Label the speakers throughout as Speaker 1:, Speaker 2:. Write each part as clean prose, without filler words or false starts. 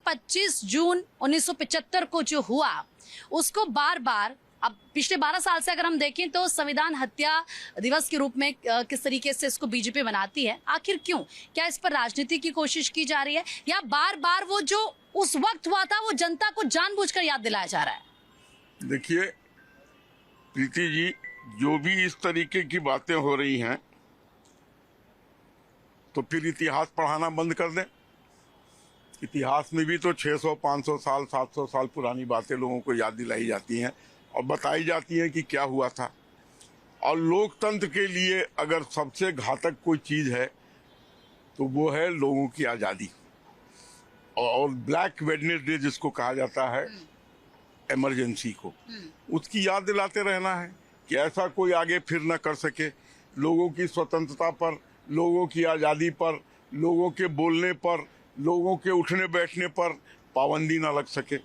Speaker 1: 25 जून 1975 को जो हुआ उसको बार बार अब पिछले 12 साल से अगर हम देखें तो संविधान हत्या दिवस के रूप में किस तरीके से इसको बीजेपी मनाती है, आखिर क्यों? क्या इस पर राजनीति की कोशिश की जा रही है या बार बार वो जो उस वक्त हुआ था वो जनता को जानबूझकर याद दिलाया जा रहा है?
Speaker 2: देखिए प्रीति जी, जो भी इस तरीके की बातें हो रही हैं तो फिर इतिहास पढ़ाना बंद कर दें। इतिहास में भी तो 600, 500 साल, 700 साल पुरानी बातें लोगों को याद दिलाई जाती हैं और बताई जाती हैं कि क्या हुआ था। और लोकतंत्र के लिए अगर सबसे घातक कोई चीज़ है तो वो है लोगों की आज़ादी। और ब्लैक वेडनेसडे जिसको कहा जाता है, इमरजेंसी को, उसकी याद दिलाते रहना है कि ऐसा कोई आगे फिर न कर सके। लोगों की स्वतंत्रता पर, लोगों की आज़ादी पर, लोगों के बोलने पर, लोगों के उठने बैठने पर पाबंदी ना लग सके।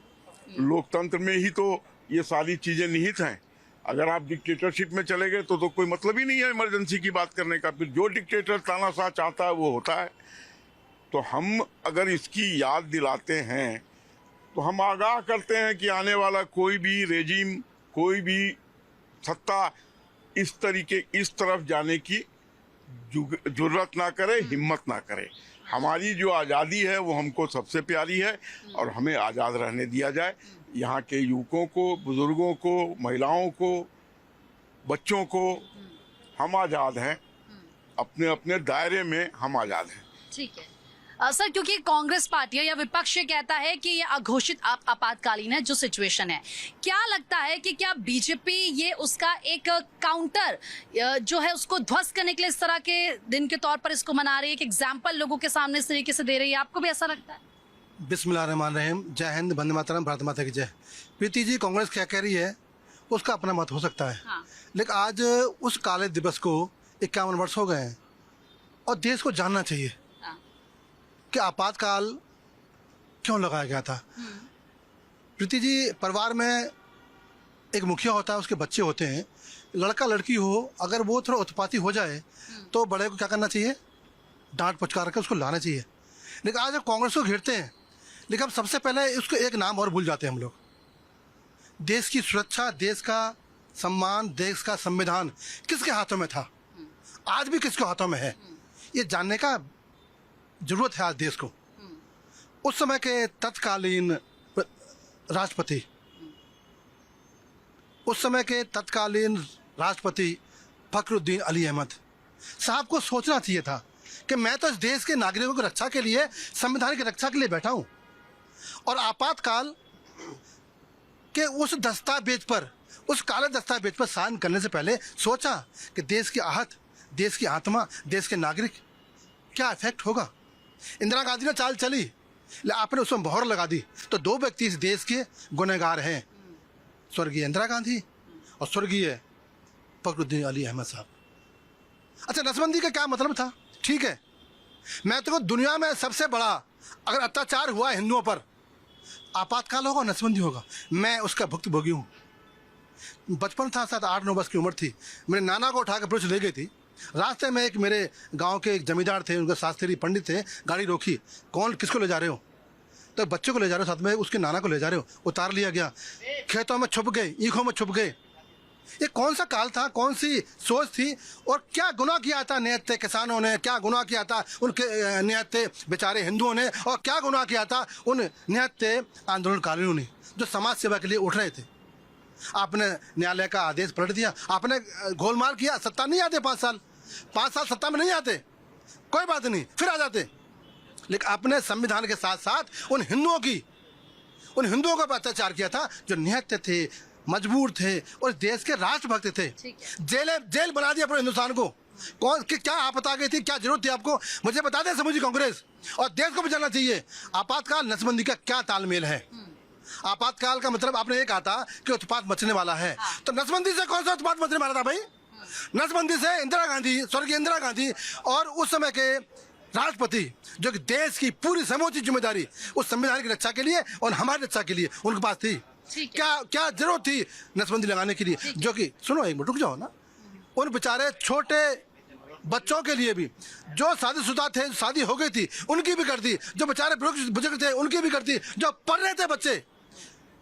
Speaker 2: लोकतंत्र में ही तो ये सारी चीज़ें निहित हैं। अगर आप डिक्टेटरशिप में चले गए तो कोई मतलब ही नहीं है इमरजेंसी की बात करने का। फिर जो डिक्टेटर तानाशाह चाहता है वो होता है। तो हम अगर इसकी याद दिलाते हैं तो हम आगाह करते हैं कि आने वाला कोई भी रेजिम, कोई भी सत्ता इस तरफ जाने की जुर्रत ना करे, हिम्मत ना करे। हमारी जो आज़ादी है वो हमको सबसे प्यारी है और हमें आज़ाद रहने दिया जाए। यहाँ के युवकों को, बुजुर्गों को, महिलाओं को, बच्चों को हम आज़ाद हैं। अपने अपने दायरे में हम आज़ाद हैं।
Speaker 1: ठीक है सर, क्योंकि कांग्रेस पार्टी या विपक्ष ये कहता है कि ये अघोषित आपातकालीन है जो सिचुएशन है, क्या लगता है कि क्या बीजेपी ये उसका एक काउंटर जो है उसको ध्वस्त करने के लिए इस तरह के दिन के तौर पर इसको मना रही है, एक एग्जाम्पल लोगों के सामने इस तरीके से दे रही है? आपको भी ऐसा लगता है?
Speaker 3: बिस्मिल्लाहिर्रहमानिर्रहीम। जय हिंद, वंदे मातरम, भारत माता की जय। प्रीति जी, कांग्रेस क्या कह रही है उसका अपना मत हो सकता है। हाँ। लेकिन आज उस काले दिवस को 51 वर्ष हो गए हैं और देश को जानना चाहिए कि आपातकाल क्यों लगाया गया था। प्रीति जी, परिवार में एक मुखिया होता है, उसके बच्चे होते हैं, लड़का लड़की हो, अगर वो थोड़ा उत्पाती हो जाए तो बड़े को क्या करना चाहिए? डांट फटकार कर उसको लाना चाहिए। लेकिन आज हम कांग्रेस को घेरते हैं, लेकिन हम सबसे पहले उसको एक नाम और भूल जाते हैं हम लोग। देश की सुरक्षा, देश का सम्मान, देश का संविधान किसके हाथों में था, आज भी किसके हाथों में है, ये जानने का जरूरत है आज देश को। उस समय के तत्कालीन राष्ट्रपति फखरुद्दीन अली अहमद साहब को सोचना चाहिए था कि मैं तो इस देश के नागरिकों की रक्षा के लिए, संविधान की रक्षा के लिए बैठा हूं। और आपातकाल के उस दस्तावेज पर, उस काले दस्तावेज पर साइन करने से पहले सोचा कि देश की आहत, देश की आत्मा, देश के नागरिक क्या इफेक्ट होगा। इंदिरा गांधी ने चाल चली, आपने उसमें मोहर लगा दी, तो दो व्यक्ति इस देश के गुनहगार हैं, स्वर्गीय इंदिरा गांधी और स्वर्गीय फखरुद्दीन अली अहमद साहब। अच्छा, नसबंदी का क्या मतलब था? ठीक है, मैं तो दुनिया में सबसे बड़ा अगर अत्याचार हुआ हिंदुओं पर, आपातकाल होगा, नसबंदी होगा, मैं उसका भुक्तभोगी हूँ। बचपन था, 7-8-9 वर्ष की उम्र थी, मेरे नाना को उठा कर पुलिस ले गई थी। रास्ते में एक मेरे गांव के एक जमींदार थे, उनके शास्त्री पंडित थे, गाड़ी रोकी, कौन, किसको ले जा रहे हो? तो बच्चे को ले जा रहे हो, साथ में उसके नाना को ले जा रहे हो। उतार लिया गया, खेतों में छुप गए, ईखों में छुप गए। ये कौन सा काल था, कौन सी सोच थी, और क्या गुनाह किया था नियत थे किसानों ने, क्या गुनाह किया था उनके नियत थे बेचारे हिंदुओं ने, और क्या गुनाह किया था उन नियत थे आंदोलनकारियों ने जो समाज सेवा के लिए उठ रहे थे। आपने न्यायालय का आदेश पलट दिया, आपने गोलमाल किया, सत्ता नहीं आते 5 साल सत्ता में नहीं आते, कोई बात नहीं, फिर आ जाते। लेकिन आपने संविधान के साथ साथ उन हिंदुओं का अत्याचार किया था जो निहत्थे थे, मजबूर थे और देश के राष्ट्रभक्त थे। जेल बना दिया पूरे हिंदुस्तान को। कौन कि क्या आपत आ गई थी, क्या जरूरत थी आपको, मुझे बता दें समूची कांग्रेस, और देश को भी जानना चाहिए आपातकाल नसबंदी का क्या तालमेल है। आपातकाल का मतलब आपने ये कहा था कि उत्पात मचने वाला है, तो नसबंदी से कौन सा उत्पात मचने वाला था भाई? नसबंदी से इंदिरा गांधी, स्वर्गीय इंदिरा गांधी और उस समय के राष्ट्रपति जो कि देश की पूरी समूची जिम्मेदारी उस संविधान की रक्षा के लिए और हमारी रक्षा के लिए उनके पास थी। क्या जरूरत थी नसबंदी लगाने के लिए? जो कि सुनो, एक मिनट रुक जाओ ना, उन बेचारे छोटे बच्चों के लिए भी, जो शादीशुदा थे, शादी हो गई थी, उनकी भी कर दी, जो बेचारे बुजुर्ग थे उनकी भी कर दी, जो पढ़ रहे थे बच्चे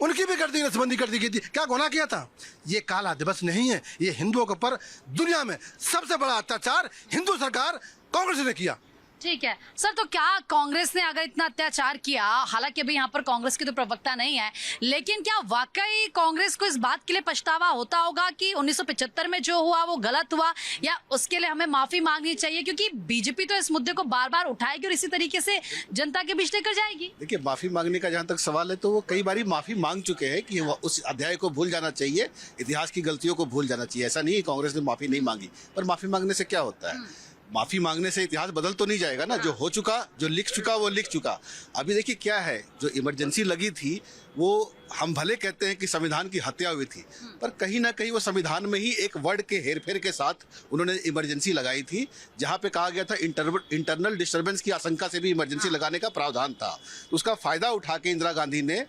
Speaker 3: उनकी भी कर दी, नसबंदी कर दी गई थी। क्या गुनाह किया था? ये काला दिवस नहीं है, ये हिंदुओं के ऊपर दुनिया में सबसे बड़ा अत्याचार हिंदू सरकार कांग्रेस ने किया।
Speaker 1: ठीक है सर, तो क्या कांग्रेस ने अगर इतना अत्याचार किया, हालांकि अभी यहाँ पर कांग्रेस की तो प्रवक्ता नहीं है, लेकिन क्या वाकई कांग्रेस को इस बात के लिए पछतावा होता होगा कि 1975 में जो हुआ वो गलत हुआ, या उसके लिए हमें माफी मांगनी चाहिए? क्योंकि बीजेपी तो इस मुद्दे को बार बार उठाएगी और इसी तरीके से जनता के बीच लेकर जाएगी।
Speaker 4: देखिए, माफी मांगने का जहाँ तक सवाल है तो वो कई बारी माफी मांग चुके हैं कि उस अध्याय को भूल जाना चाहिए, इतिहास की गलतियों को भूल जाना चाहिए। ऐसा नहीं है कांग्रेस ने माफी नहीं मांगी, पर माफी मांगने से क्या होता है? माफी मांगने से इतिहास बदल तो नहीं जाएगा ना। जो हो चुका, जो लिख चुका वो लिख चुका। अभी देखिए क्या है, जो इमरजेंसी लगी थी वो हम भले कहते हैं कि संविधान की हत्या हुई थी, पर कहीं ना कहीं वो संविधान में ही एक वर्ड के हेरफेर के साथ उन्होंने इमरजेंसी लगाई थी, जहां पे कहा गया था इंटरनल डिस्टर्बेंस की आशंका से भी इमरजेंसी लगाने का प्रावधान था। तो उसका फायदा उठा के इंदिरा गांधी ने,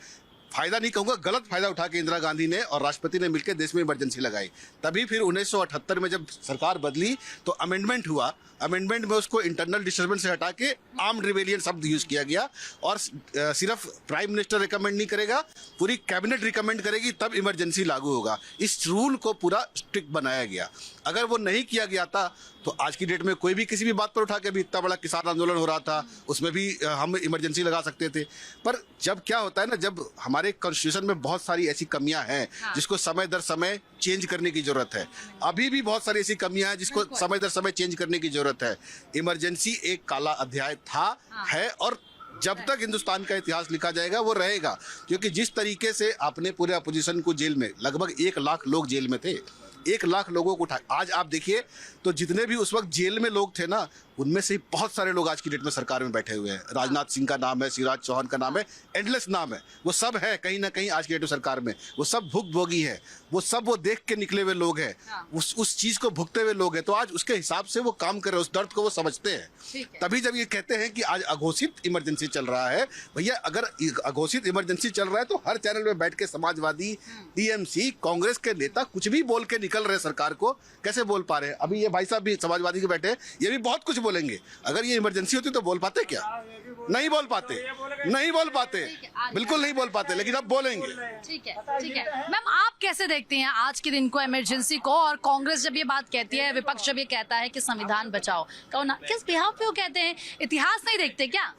Speaker 4: फायदा नहीं कहूंगा, गलत फायदा उठा के इंदिरा गांधी ने और राष्ट्रपति ने मिलकर देश में इमरजेंसी लगाई। तभी फिर 1978 में जब सरकार बदली तो अमेंडमेंट हुआ। अमेंडमेंट में उसको इंटरनल डिस्टर्बेंस से हटा के आर्म्ड रिबेलियन शब्द यूज किया गया, और सिर्फ प्राइम मिनिस्टर रिकमेंड नहीं करेगा, पूरी कैबिनेट रिकमेंड करेगी, तब इमरजेंसी लागू होगा। इस रूल को पूरा स्ट्रिक्ट बनाया गया। अगर वो नहीं किया गया था तो आज की डेट में कोई भी किसी भी बात पर उठा के, भी इतना बड़ा किसान आंदोलन हो रहा था उसमें भी हम इमरजेंसी लगा सकते थे। पर जब क्या होता है ना, जब हमारे कॉन्स्टिट्यूशन में बहुत सारी ऐसी कमियां हैं जिसको समय दर समय चेंज करने की जरूरत है। अभी भी बहुत सारी ऐसी कमियां हैं जिसको समय दर समय चेंज करने की जरूरत है। इमरजेंसी एक काला अध्याय था, है, और जब तक हिंदुस्तान का इतिहास लिखा जाएगा वो रहेगा। क्योंकि जिस तरीके से आपने पूरे अपोजिशन को जेल में, लगभग 1 लाख लोग जेल में थे, 1 लाख लोगों को उठाए। आज आप देखिए तो जितने भी उस वक्त जेल में लोग थे ना, उनमें से बहुत सारे लोग आज की डेट में सरकार में बैठे हुए हैं। राजनाथ सिंह का नाम है, शिवराज चौहान का नाम है, एंडलेस नाम है, वो सब है कहीं ना कहीं आज की डेट में सरकार में। वो सब भुक्तभोगी है, वो सब वो देख के निकले हुए लोग हैं, उस चीज को भुगते हुए लोग हैं। तो आज उसके हिसाब से वो काम कर रहे हैं, उस दर्द को वो समझते हैं। तभी जब ये कहते हैं कि आज अघोषित इमरजेंसी चल रहा है, भैया अगर अघोषित इमरजेंसी चल रहा है तो हर चैनल में बैठ के समाजवादी, टीएमसी, कांग्रेस के नेता कुछ भी बोल के निकल रहे सरकार को। कैसे बोल पा रहे हैं? अभी ये भाई साहब भी समाजवादी के बैठे, ये भी बहुत कुछ बोलेंगे। अगर ये इमरजेंसी होती तो बोल पाते क्या? नहीं बोल पाते, नहीं बोल पाते, बिल्कुल नहीं बोल पाते, लेकिन अब बोलेंगे।
Speaker 1: ठीक है, ठीक है। मैम, आप कैसे देखते हैं आज के दिन को, इमरजेंसी को? और कांग्रेस जब ये बात कहती है, विपक्ष जब ये कहता है कि संविधान बचाओ, कौन, किस बिहाफ पे वो कहते हैं? इतिहास नहीं देखते क्या?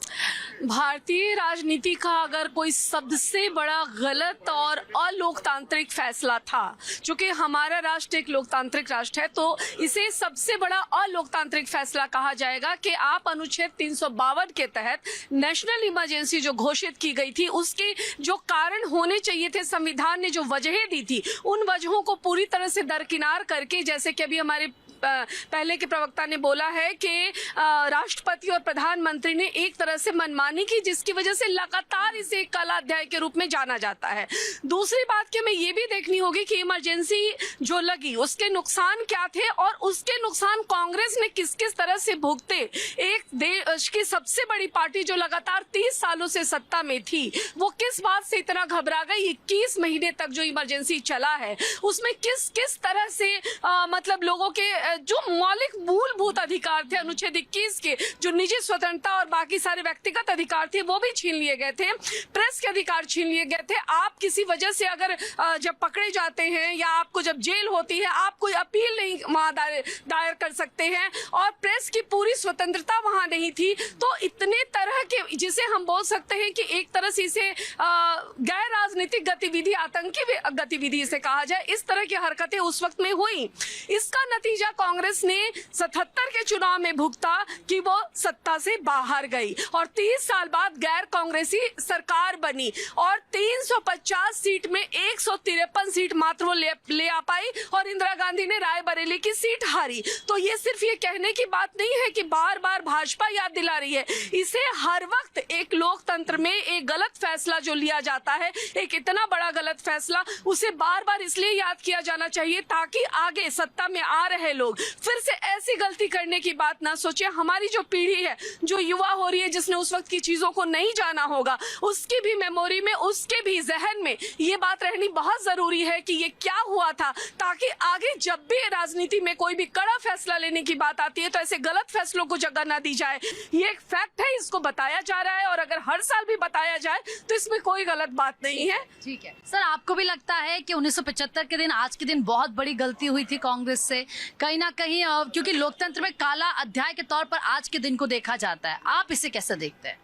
Speaker 5: भारतीय राजनीति का अगर कोई सबसे बड़ा गलत और अलोकतांत्रिक फैसला था, चूंकि हमारा राष्ट्र एक लोकतांत्रिक राष्ट्र है, तो इसे सबसे बड़ा अलोकतांत्रिक फैसला कहा जाएगा कि आप अनुच्छेद 352 के तहत नेशनल इमरजेंसी जो घोषित की गई थी, उसके जो कारण होने चाहिए थे, संविधान ने जो वजहें दी थी, उन वजहों को पूरी तरह से दरकिनार करके, जैसे कि अभी हमारे पहले के प्रवक्ता ने बोला है कि राष्ट्रपति और प्रधानमंत्री ने एक तरह से मनमानी की, जिसकी वजह से लगातार इसे एक काला अध्याय के रूप में जाना जाता है। दूसरी बात कि हमें ये भी देखनी होगी कि इमरजेंसी जो लगी उसके नुकसान क्या थे, और उसके नुकसान कांग्रेस ने किस किस तरह से भुगते। एक देश की सबसे बड़ी पार्टी जो लगातार 30 सालों से सत्ता में थी, वो किस बात से इतना घबरा गई? 21 महीने तक जो इमरजेंसी चला है उसमें किस किस तरह से मतलब लोगों के जो मौलिक मूलभूत अधिकार थे अनुच्छेद 21 के, जो निजी स्वतंत्रता और बाकी सारे व्यक्तिगत अधिकार थे, वो भी छीन लिए गए थे। प्रेस के अधिकार छीन लिए गए थे। आप किसी वजह से अगर जब पकड़े जाते हैं या आपको जब जेल होती है, आप कोई अपील नहीं वहां दायर कर सकते हैं, और प्रेस की पूरी स्वतंत्रता वहां नहीं थी। तो इतने तरह के, जिसे हम बोल सकते हैं कि एक तरह से इसे गैर राजनीतिक गतिविधि, आतंकी गतिविधि इसे कहा जाए, इस तरह की हरकतें उस वक्त में हुई। इसका नतीजा कांग्रेस ने 77 के चुनाव में भुगता कि वो सत्ता से बाहर गई, और 30 साल बाद गैर कांग्रेसी सरकार बनी, और 350 सीट में 153 सीट मात्र वो ले आ पाई, और इंदिरा गांधी ने रायबरेली की सीट हारी। तो ये सिर्फ ये कहने की बात नहीं है कि बार बार भाजपा याद दिला रही है, इसे हर वक्त एक लोकतंत्र में एक गलत फैसला जो लिया जाता है, एक इतना बड़ा गलत फैसला, उसे बार बार इसलिए याद किया जाना चाहिए ताकि आगे सत्ता में आ रहे लोग लोग फिर से ऐसी गलती करने की बात ना सोचे। हमारी जो पीढ़ी है, जो युवा हो रही है, जिसने उस वक्त की चीजों को नहीं जाना होगा, उसकी भी मेमोरी में, उसके भी जहन में ये बात रहनी बहुत जरूरी है कि ये क्या हुआ था, ताकि आगे जब भी राजनीति में कोई भी कड़ा फैसला लेने की बात आती है तो ऐसे गलत फैसलों को जगह ना दी जाए। ये एक फैक्ट है, इसको बताया जा रहा है, और अगर हर साल भी बताया जाए तो इसमें कोई गलत बात नहीं है।
Speaker 1: ठीक है सर, आपको भी लगता है कि 1975 के दिन, आज के दिन बहुत बड़ी गलती हुई थी कांग्रेस से कहीं ना कहीं, क्योंकि लोकतंत्र में काला अध्याय के तौर पर आज के दिन को देखा जाता है, आप इसे कैसे देखते हैं?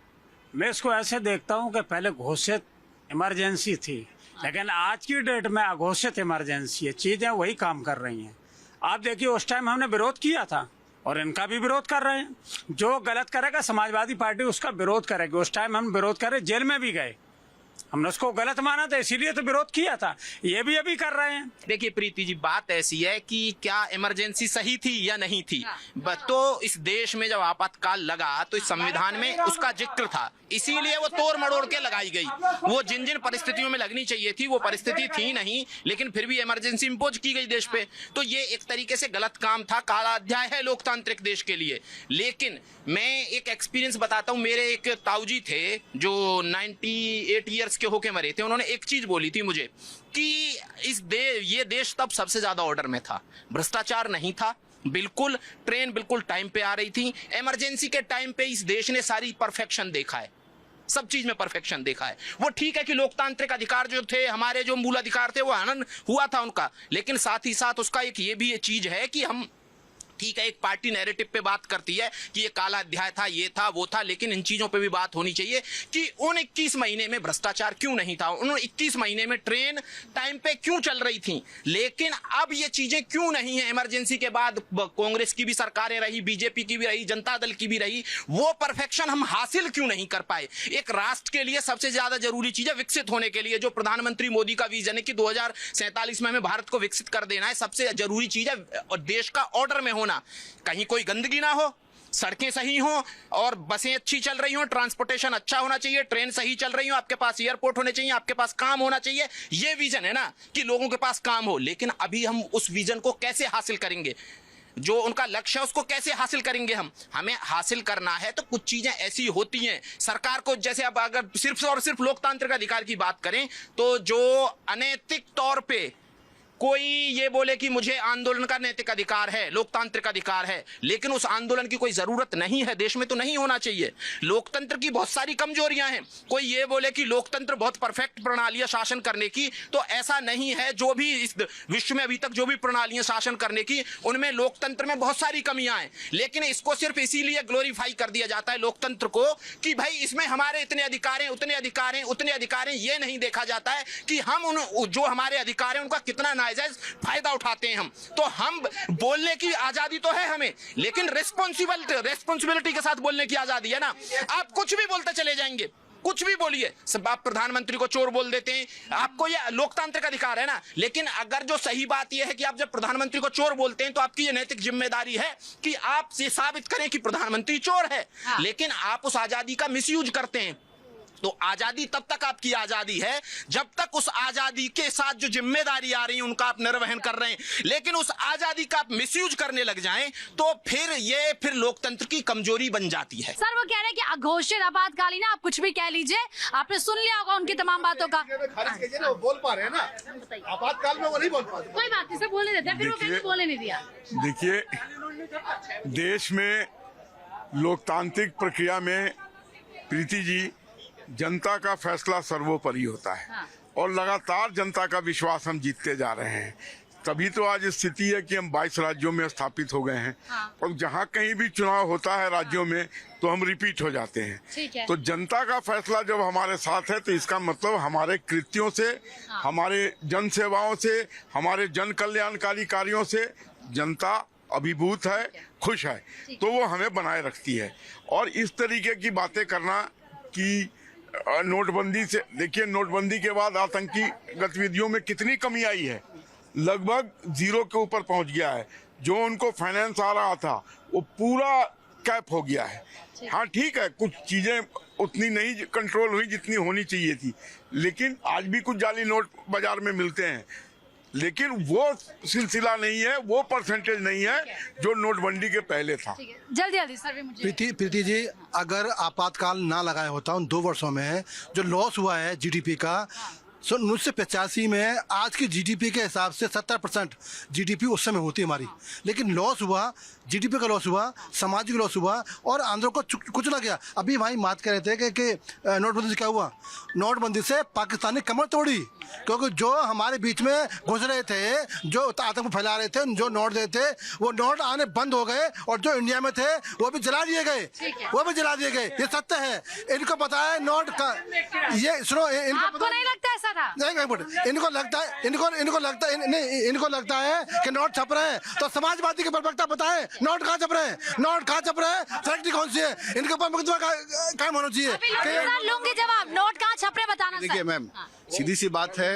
Speaker 6: मैं इसको ऐसे देखता हूं कि पहले घोषित इमरजेंसी थी, लेकिन आज की डेट में अघोषित इमरजेंसी है, चीजें वही काम कर रही हैं। आप देखिए, उस टाइम हमने विरोध किया था और इनका भी विरोध कर रहे हैं। जो गलत करेगा समाजवादी पार्टी उसका विरोध करेगी। उस टाइम हम विरोध कर रहे, जेल में भी गए, हमने उसको गलत माना था, इसीलिए तो विरोध किया था। ये भी अभी कर रहे हैं।
Speaker 7: देखिए प्रीति जी, बात ऐसी है कि क्या इमरजेंसी सही थी या नहीं थी। तो इस देश में जब आपातकाल लगा तो इस संविधान में उसका जिक्र था, इसीलिए वो तोड़ मड़ोड़ के लगाई गई। वो जिन जिन परिस्थितियों में लगनी चाहिए थी वो परिस्थिति थी नहीं, लेकिन फिर भी इमरजेंसी इंपोज की गई देश पे। तो ये एक तरीके से गलत काम था, काला अध्याय है लोकतांत्रिक देश के लिए। लेकिन मैं एक एक्सपीरियंस बताता हूँ। मेरे एक ताऊजी थे जो 98 ईयर्स के होके मरे थे। उन्होंने एक चीज बोली थी मुझे कि ये देश तब सबसे ज्यादा ऑर्डर में था, भ्रष्टाचार नहीं था, बिल्कुल ट्रेन बिल्कुल टाइम पे आ रही थी। इमरजेंसी के टाइम पे इस देश ने सारी परफेक्शन देखा है, सब चीज में परफेक्शन देखा है। वो ठीक है कि लोकतांत्रिक अधिकार जो थे, हमारे जो मूल अधिकार थे, वो हनन हुआ था उनका, लेकिन साथ ही साथ उसका एक ये भी चीज है कि हम, ठीक है, एक पार्टी नैरेटिव पे बात करती है कि ये काला अध्याय था, ये था, वो था, लेकिन इन चीजों पे भी बात होनी चाहिए कि उन 21 महीने में भ्रष्टाचार क्यों नहीं था, उन 21 महीने में ट्रेन टाइम पे क्यों चल रही थी। लेकिन अब ये चीजें क्यों नहीं है। इमरजेंसी के बाद कांग्रेस की भी सरकारें रही, बीजेपी की भी रही, जनता दल की भी रही, वो परफेक्शन हम हासिल क्यों नहीं कर पाए। एक राष्ट्र के लिए सबसे ज्यादा जरूरी चीज है विकसित होने के लिए, जो प्रधानमंत्री मोदी का विजन है कि 2047 में हमें भारत को विकसित कर देना है, सबसे जरूरी चीज है और देश का ऑर्डर में होना, कहीं कोई गंदगी ना हो, सड़कें सही हो और बसें अच्छी चल रही हो, ट्रांसपोर्टेशन अच्छा होना चाहिए, ट्रेन सही चल रही हो, आपके पास एयरपोर्ट होने चाहिए, आपके पास काम होना चाहिए। ये विजन है ना कि लोगों के पास काम हो। लेकिन अभी हम उस विजन को कैसे हासिल करेंगे, जो उनका लक्ष्य है उसको कैसे हासिल करेंगे। हमें हासिल करना है तो कुछ चीजें ऐसी होती हैं सरकार को, जैसे अब अगर सिर्फ और सिर्फ लोकतांत्रिक अधिकार की बात करें तो जो अनैतिक तौर पे कोई ये बोले कि मुझे आंदोलन का नैतिक अधिकार है, लोकतांत्रिक अधिकार है, लेकिन उस आंदोलन की कोई जरूरत नहीं है, देश में तो नहीं होना चाहिए। लोकतंत्र की बहुत सारी कमजोरियां हैं। कोई ये बोले कि लोकतंत्र बहुत परफेक्ट प्रणाली है शासन करने की, तो ऐसा नहीं है। जो भी इस विश्व में अभी तक जो भी प्रणालियां शासन करने की, उनमें लोकतंत्र में बहुत सारी कमियां हैं। लेकिन इसको सिर्फ इसीलिए ग्लोरीफाई कर दिया जाता है लोकतंत्र को कि भाई इसमें हमारे इतने अधिकार हैं, उतने अधिकार हैं, उतने अधिकार हैं। ये नहीं देखा जाता है कि हम उन जो हमारे अधिकार हैं उनका कितना फायदा उठाते हैं। तो हम बोलने की आजादी तो है हमें, लेकिन रिस्पॉन्सिबिलिटी के साथ बोलने की आजादी है ना। आप कुछ भी बोलते चले जाएंगे, कुछ भी बोलिए, सब आप प्रधानमंत्री को चोर बोल देते हैं, आपको ये लोकतांत्रिक अधिकार है ना। लेकिन अगर जो सही बात यह है कि आप जब प्रधानमंत्री को चोर बोलते हैं तो आपकी ये नैतिक जिम्मेदारी है कि आप ये साबित करें कि प्रधानमंत्री चोर है। लेकिन आप उस आजादी का मिसयूज करते हैं। तो आजादी तब तक आपकी आजादी है जब तक उस आजादी के साथ जो जिम्मेदारी आ रही है उनका आप निर्वहन कर रहे हैं। लेकिन उस आजादी का आप मिसयूज करने लग जाएं तो फिर लोकतंत्र की कमजोरी बन जाती है।
Speaker 1: सर वो कह रहे हैं कि अघोषित आपातकालीन, आप कुछ भी कह लीजिए, आपने सुन लिया होगा उनकी तमाम बातों का।
Speaker 3: खारिज कीजिए ना, वो बोल पा रहे हैं ना, आपातकाल में वो नहीं बोल पा रहे।
Speaker 1: कोई बात नहीं, सर बोलने देते हैं, फिर वो कहते हैं बोलने नहीं दिया।
Speaker 2: देखिए, देश में लोकतांत्रिक प्रक्रिया में प्रीति जी, जनता का फैसला सर्वोपरि होता है।
Speaker 1: हाँ।
Speaker 2: और लगातार जनता का विश्वास हम जीतते जा रहे हैं। तभी तो आज स्थिति है कि हम 22 राज्यों में स्थापित हो गए हैं।
Speaker 1: हाँ।
Speaker 2: और जहाँ कहीं भी चुनाव होता है राज्यों में तो हम रिपीट हो जाते हैं।
Speaker 1: ठीक है।
Speaker 2: तो जनता का फैसला जब हमारे साथ है तो इसका मतलब हमारे कृत्यों से,
Speaker 1: हाँ।
Speaker 2: हमारे जन सेवाओं से, हमारे जन कल्याणकारी कार्यों से जनता अभिभूत है, खुश है, तो वो हमें बनाए रखती है। और इस तरीके की बातें करना कि नोटबंदी से, देखिए नोटबंदी के बाद आतंकी गतिविधियों में कितनी कमी आई है, लगभग 0 के ऊपर पहुंच गया है। जो उनको फाइनेंस आ रहा था वो पूरा कैप हो गया है। हाँ ठीक है, कुछ चीजें उतनी नहीं कंट्रोल हुई जितनी होनी चाहिए थी, लेकिन आज भी कुछ जाली नोट बाजार में मिलते हैं। लेकिन वो सिलसिला नहीं है, वो परसेंटेज नहीं है जो नोटबंदी के पहले था।
Speaker 1: ठीक है, जल्दी जल्दी सर भी मुझे
Speaker 3: प्रीति जी, अगर आपातकाल ना लगाया होता उन 2 वर्षों में जो लॉस हुआ है जीडीपी का, 1985 में आज की जीडीपी के हिसाब से 70% जीडीपी उस समय होती हमारी, लेकिन लॉस हुआ, जीडीपी का लॉस हुआ, सामाजिक लॉस हुआ और आंध्रों को कुचला गया। अभी भाई बात कर रहे थे कि नोटबंदी से क्या हुआ। नोटबंदी से पाकिस्तान ने कमर तोड़ी, क्योंकि जो हमारे बीच में घुस रहे थे, जो आतंक फैला रहे थे, जो नोट देते थे, वो नोट आने बंद हो गए और जो इंडिया में थे वो भी जला दिए गए, वो भी जला दिए गए। ये सत्य है, इनको पता है नोट का। ये सुनो,
Speaker 1: आपको नहीं लगता ऐसा था?
Speaker 3: नहीं, इनको लगता है, इनको लगता है कि नोट छप रहे हैं, तो समाजवादी के प्रवक्ता बताएं नोट कहाँ छप रहे हैं, नोट कहाँ छप रहे हैं, फैक्ट्री कौन सी है, इनके ऊपर मुकदमा कायम होना चाहिए।
Speaker 1: लूंगी जवाब, नोट कहाँ छप रहे बताना।
Speaker 4: देखिए मैम, सीधी सी बात है,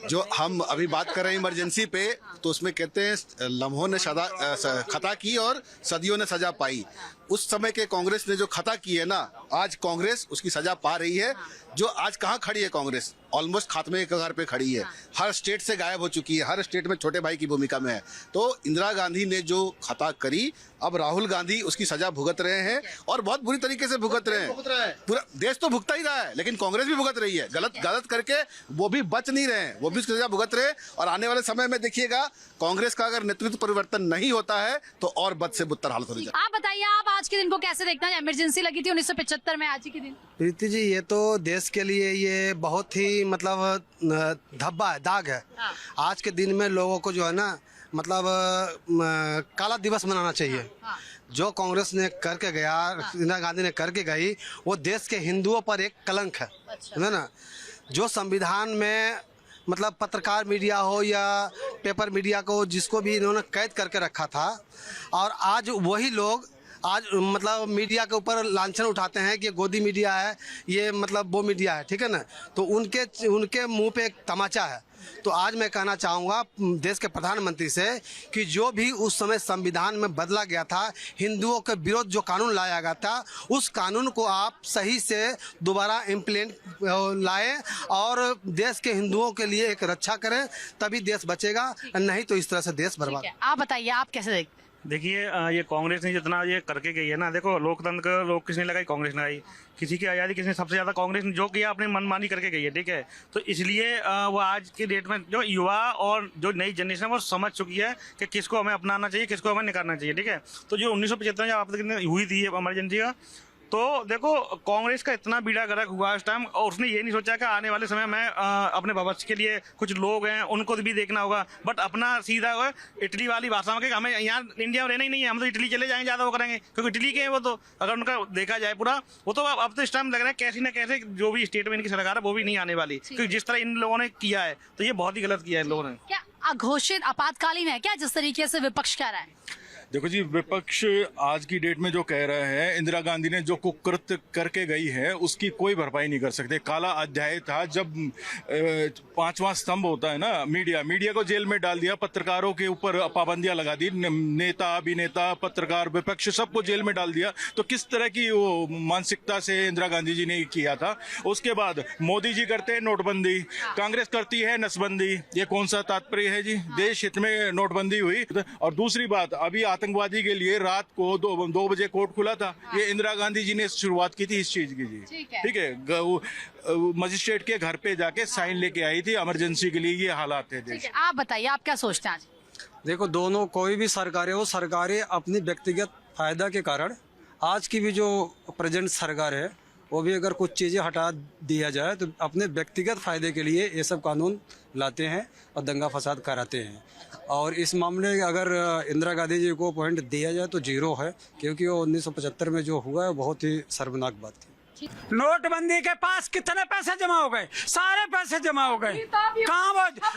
Speaker 4: जो हम अभी बात कर रहे हैं इमरजेंसी पे, तो उसमें कहते हैं लम्हों ने खता की और सदियों ने सजा पाई। उस समय के कांग्रेस ने जो खता की है ना, आज कांग्रेस उसकी सजा पा रही है। जो आज कहाँ खड़ी है कांग्रेस, ऑलमोस्ट खात्मे के कगार पे खड़ी है, हर स्टेट से गायब हो चुकी है, हर स्टेट में छोटे भाई की भूमिका में है। तो इंदिरा गांधी ने जो खता करी, अब राहुल गांधी उसकी सजा भुगत रहे हैं और बहुत बुरी तरीके से भुगत रहे हैं। पूरा देश तो भुगता ही रहा है, लेकिन कांग्रेस भी भुगत रही है। गलत करके वो भी बच नहीं रहे हैं, वो भी उसकी सजा भुगत रहे हैं। और आने वाले समय में देखिएगा, कांग्रेस का अगर नेतृत्व परिवर्तन नहीं होता है तो और बद से बुत्तर हालत हो जाए।
Speaker 1: आप बताइए, आप आज के दिन को कैसे देखते हैं? इमरजेंसी लगी थी 1975 में, आज ही के दिन।
Speaker 8: प्रीति जी, ये तो देश के लिए ये बहुत ही मतलब धब्बा है, दाग है। आज के दिन में लोगों को जो है ना, मतलब काला दिवस मनाना चाहिए। जो कांग्रेस ने करके गया, इंदिरा गांधी ने करके गई, वो देश के हिंदुओं पर एक कलंक है, है ना। जो संविधान में मतलब पत्रकार मीडिया हो या पेपर मीडिया को, जिसको भी इन्होंने कैद करके रखा था, और आज वही लोग आज मतलब मीडिया के ऊपर लांछन उठाते हैं कि गोदी मीडिया है, ये मतलब वो मीडिया है, ठीक है ना। तो उनके मुंह पे एक तमाचा है। तो आज मैं कहना चाहूँगा देश के प्रधानमंत्री से कि जो भी उस समय संविधान में बदला गया था, हिंदुओं के विरोध जो कानून लाया गया था, उस कानून को आप सही से दोबारा इम्प्लीमेंट लाएं और देश के हिंदुओं के लिए एक रक्षा करें, तभी देश बचेगा, नहीं तो इस तरह से देश बर्बाद।
Speaker 1: आप बताइए, आप कैसे देखते?
Speaker 9: देखिए, ये कांग्रेस ने जितना ये करके गई है ना, देखो लोकतंत्र का लोग किसने लगाई, कांग्रेस ने लगाई। किसी की आज़ादी किसने सबसे ज़्यादा, कांग्रेस ने जो किया अपनी मनमानी करके गई है, ठीक है। तो इसलिए वो आज के डेट में जो युवा और जो नई जनरेशन है वो समझ चुकी है कि किसको हमें अपनाना चाहिए, किसको हमें निकालना चाहिए, ठीक है। तो जो 1975 में आपत्ति हुई थी इमरजेंसी का, तो देखो कांग्रेस का इतना बीड़ा गर्क हुआ उस टाइम, और उसने ये नहीं सोचा कि आने वाले समय में अपने भविष्य के लिए कुछ लोग हैं उनको भी देखना होगा, बट अपना सीधा इटली वाली भाषा में कि हमें यहाँ इंडिया में रहना ही नहीं है, हम तो इटली चले जाएंगे, ज़्यादा वो करेंगे, क्योंकि इटली के हैं वो। तो अगर उनका देखा जाए पूरा, वो तो अब तो इस टाइम लग रहा है कैसी ना कैसे जो भी स्टेट में इनकी सरकार है वो भी नहीं आने वाली, क्योंकि जिस तरह इन लोगों ने किया है तो ये बहुत ही गलत किया है इन लोगों ने।
Speaker 1: क्या अघोषित आपातकालीन है क्या, जिस तरीके से विपक्ष कह रहा है?
Speaker 10: देखो जी, विपक्ष आज की डेट में जो कह रहा है, इंदिरा गांधी ने जो कुकृत्य करके गई है उसकी कोई भरपाई नहीं कर सकते। काला अध्याय था जब 5वां स्तंभ होता है ना, मीडिया को जेल में डाल दिया, पत्रकारों के ऊपर पाबंदियां लगा दी, नेता अभिनेता पत्रकार विपक्ष सबको जेल में डाल दिया। तो किस तरह की वो मानसिकता से इंदिरा गांधी जी ने किया था। उसके बाद मोदी जी करते हैं नोटबंदी, कांग्रेस करती है नसबंदी। ये कौन सा तात्पर्य है जी? देश हित में नोटबंदी हुई। और दूसरी बात, अभी आतंकवादी के लिए रात को 2 बजे कोर्ट खुला था, ये इंदिरा गांधी जी ने शुरुआत की थी इस चीज की जी, ठीक है। मजिस्ट्रेट के घर पे जाके साइन लेके आई थी इमरजेंसी के लिए। ये हालात है देश।
Speaker 1: आप बताइए, आप क्या सोचते हैं? आज
Speaker 8: देखो, दोनों कोई भी सरकारें हो, सरकारें अपनी व्यक्तिगत फायदा के कारण, आज की भी जो प्रेजेंट सरकार है वो भी अगर कुछ चीज़ें हटा दिया जाए तो अपने व्यक्तिगत फायदे के लिए ये सब कानून लाते हैं और दंगा फसाद कराते हैं। और इस मामले अगर इंदिरा गांधी जी को पॉइंट दिया जाए तो 0 है, क्योंकि वो 1975 में जो हुआ है बहुत ही शर्मनाक बात थी।
Speaker 6: नोटबंदी के पास कितने पैसे जमा हो गए? सारे पैसे जमा हो गए। कहाँ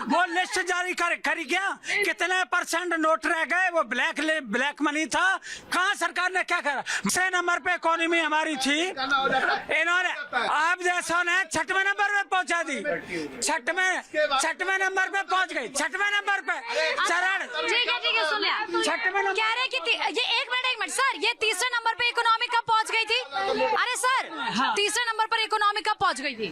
Speaker 6: वो लिस्ट जारी करी क्या? कितने % नोट रह गए? वो ब्लैक मनी था। कहाँ सरकार ने क्या करा? 6 नंबर पे इकोनॉमी हमारी थी, इन्होंने आप जैसों ने 6वें नंबर पे पहुंचा दी। 6वें नंबर पे पहुंच गई। 6वें नंबर पे चरण,
Speaker 1: ठीक है, सुन लिया।
Speaker 6: 6वें नंबर
Speaker 1: कह रहे कि ये 1 मिनट सर, ये 3रे नंबर पे इकोनॉमी कब पहुंच गई थी? अरे सर, तीसरे नंबर पर इकोनॉमी कब पहुंच गई थी?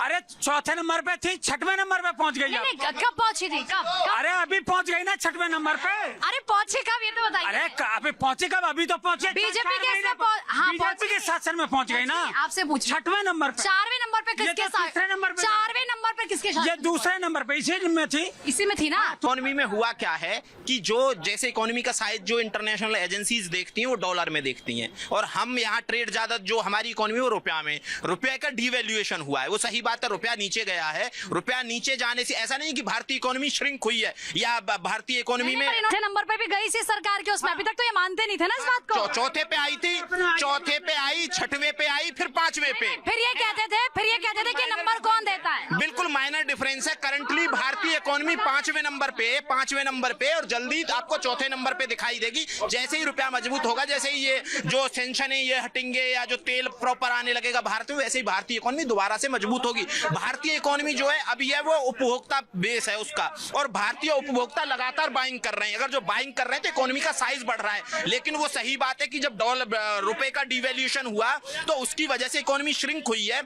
Speaker 6: अरे चौथे नंबर पे थी, छठवें नंबर पे पहुंच गई।
Speaker 1: नहीं, कब पहुंची थी? कब?
Speaker 6: अरे अभी पहुंच गई ना छठवें नंबर पे।
Speaker 1: अरे पहुंची कब, ये तो बताइए।
Speaker 6: अरे अभी पहुंची कब? अभी तो पहुंची
Speaker 1: बीजेपी के
Speaker 6: बीजेपी के शासन में पहुंच गई ना।
Speaker 1: आपसे पूछ,
Speaker 6: छठवें नंबर पे,
Speaker 1: चारवें नंबर पे किसके साथ?
Speaker 6: तीसरे नंबर पे,
Speaker 1: चारवें नंबर पे किसके साथ?
Speaker 6: ये दूसरे नंबर पे इसी में थी।
Speaker 1: इसी में थी ना।
Speaker 7: इकोनॉमी में हुआ क्या है कि जो जैसे इकोनॉमी का साइज जो इंटरनेशनल एजेंसीज देखती हैं वो डॉलर में देखती हैं, और हम यहाँ ट्रेड ज्यादा जो हमारी इकोनॉमी वो रुपया में, रुपये का डिवैल्यूएशन हुआ है। वो सही बात है, रुपया नीचे गया है। रुपया नीचे जाने से ऐसा नहीं कि भारतीय इकोनॉमी श्रिंक हुई है या भारतीय इकोनॉमी में
Speaker 1: चौथे नंबर पे भी गई सी सरकार के उसमें, अभी तक तो ये मानते नहीं थे ना इस बात को।
Speaker 7: चौथे पे आई थी, चौथे पे आई, छठवें पे आई, फिर पांचवें पे।
Speaker 1: फिर ये कहते थे कि नंबर कौन देता है?
Speaker 7: बिल्कुल माइनर डिफरेंस है। करंटली भारतीय इकोनॉमी पांचवें नंबर पे और जल्दी आपको चौथे नंबर पे दिखाई देगी। जैसे ही रुपया मजबूत होगा, जैसे ही ये जो सेंशन है ये हटेंगे या जो तेल प्रॉपर आने लगेगा भारत में, वैसे ही भारतीय इकोनॉमी दोबारा से मजबूत होगी। भारतीय इकोनॉमी जो है अभी है वो उपभोक्ता बेस है उसका, और भारतीय उपभोक्ता लगातार बाइंग कर रहे हैं। अगर जो बाइंग कर रहे हैं तो इकोनॉमी का साइज बढ़ रहा है। लेकिन वो सही बात है कि जब रुपए का डिवैल्यूएशन हुआ तो उसकी वजह से इकोनॉमी श्रिंक हुई है।